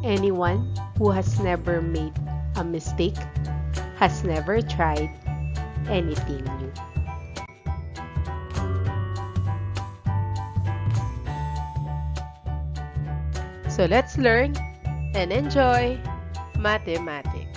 Anyone who has never made a mistake has never tried anything new. So let's learn and enjoy mathematics.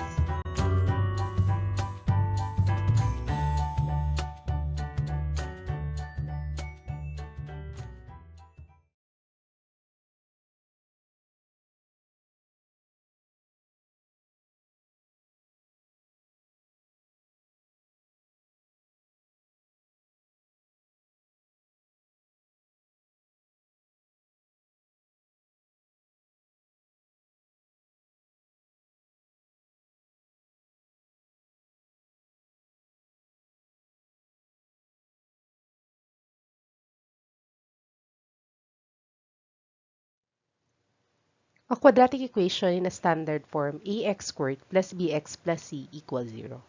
A quadratic equation in a standard form, ax squared plus bx plus c equals 0.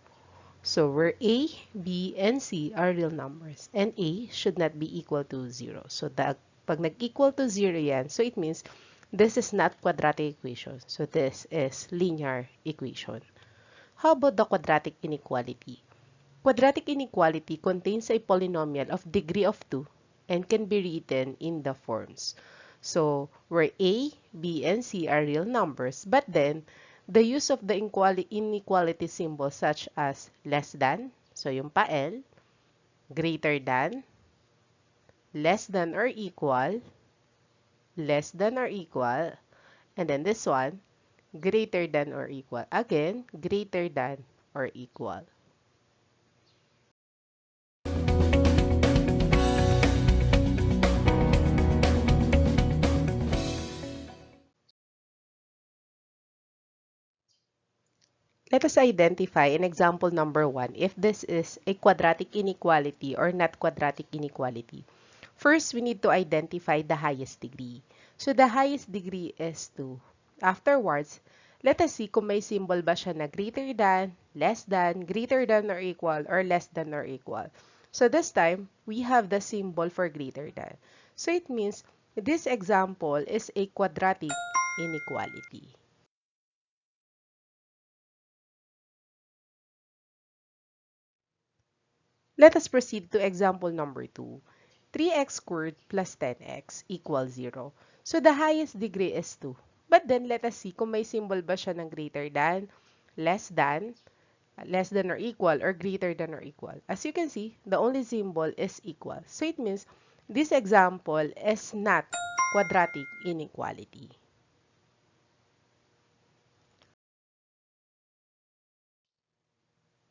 So where a, b, and c are real numbers, and a should not be equal to 0. So pag nag-equal to 0 yan, so it means this is not quadratic equation. So this is linear equation. How about the quadratic inequality? Quadratic inequality contains a polynomial of degree of 2 and can be written in the forms. So, where a, b, and c are real numbers, but then, the use of the inequality symbol such as less than, so yung pa L, greater than, less than or equal, less than or equal, and then this one, greater than or equal. Again, greater than or equal. Let us identify in example number 1 if this is a quadratic inequality or not quadratic inequality. First, we need to identify the highest degree. So, the highest degree is 2. Afterwards, let us see kung may symbol ba siya na greater than, less than, greater than or equal, or less than or equal. So, this time, we have the symbol for greater than. So, it means this example is a quadratic inequality. Let us proceed to example number 2. 3x squared plus 10x equals 0. So, the highest degree is 2. But then, let us see kung may symbol ba siya ng greater than, less than or equal, or greater than or equal. As you can see, the only symbol is equal. So, it means this example is not quadratic inequality.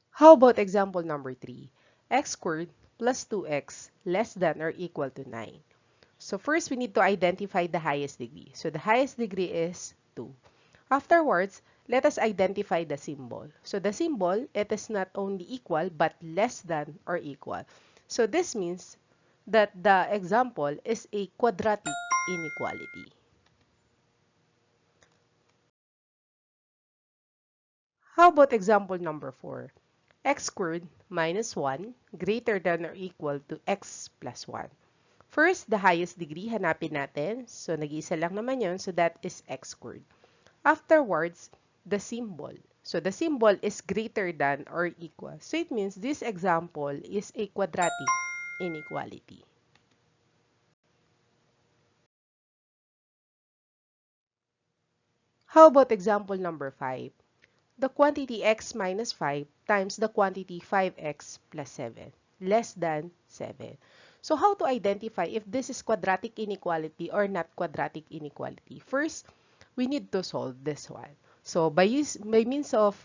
How about example number 3? X squared plus 2x less than or equal to 9. So first, we need to identify the highest degree. So the highest degree is 2. Afterwards, let us identify the symbol. So the symbol, it is not only equal, but less than or equal. So this means that the example is a quadratic inequality. How about example number 4? X squared minus 1 greater than or equal to x plus 1. First, the highest degree, hanapin natin. So, nag-iisa lang naman yun. So, that is x squared. Afterwards, the symbol. So, the symbol is greater than or equal. So, it means this example is a quadratic inequality. How about example number 5? The quantity x minus 5 times the quantity 5x plus 7 less than 7. So how to identify if this is quadratic inequality or not quadratic inequality? First, we need to solve this one. So by means of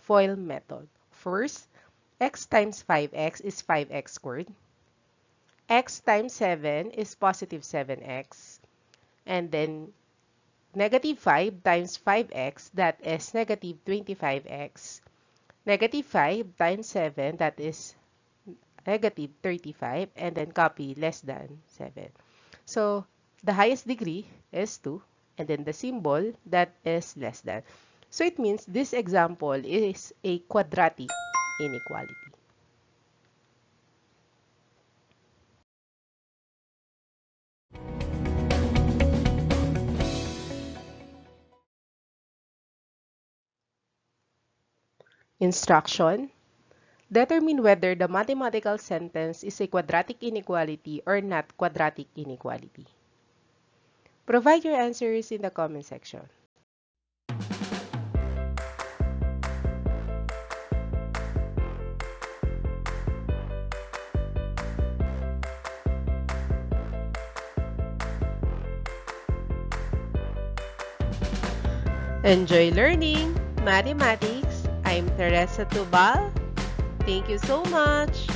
FOIL method. First, x times 5x is 5x squared. X times 7 is positive 7x. And then negative 5 times 5x, that is negative 25x. Negative 5 times 7, that is negative 35. And then copy less than 7. So, the highest degree is 2. And then the symbol, that is less than. So, it means this example is a quadratic inequality. Instruction: determine whether the mathematical sentence is a quadratic inequality or not quadratic inequality. Provide your answers in the comment section. Enjoy learning mathematics. I'm Teresa Tubal. Thank you so much.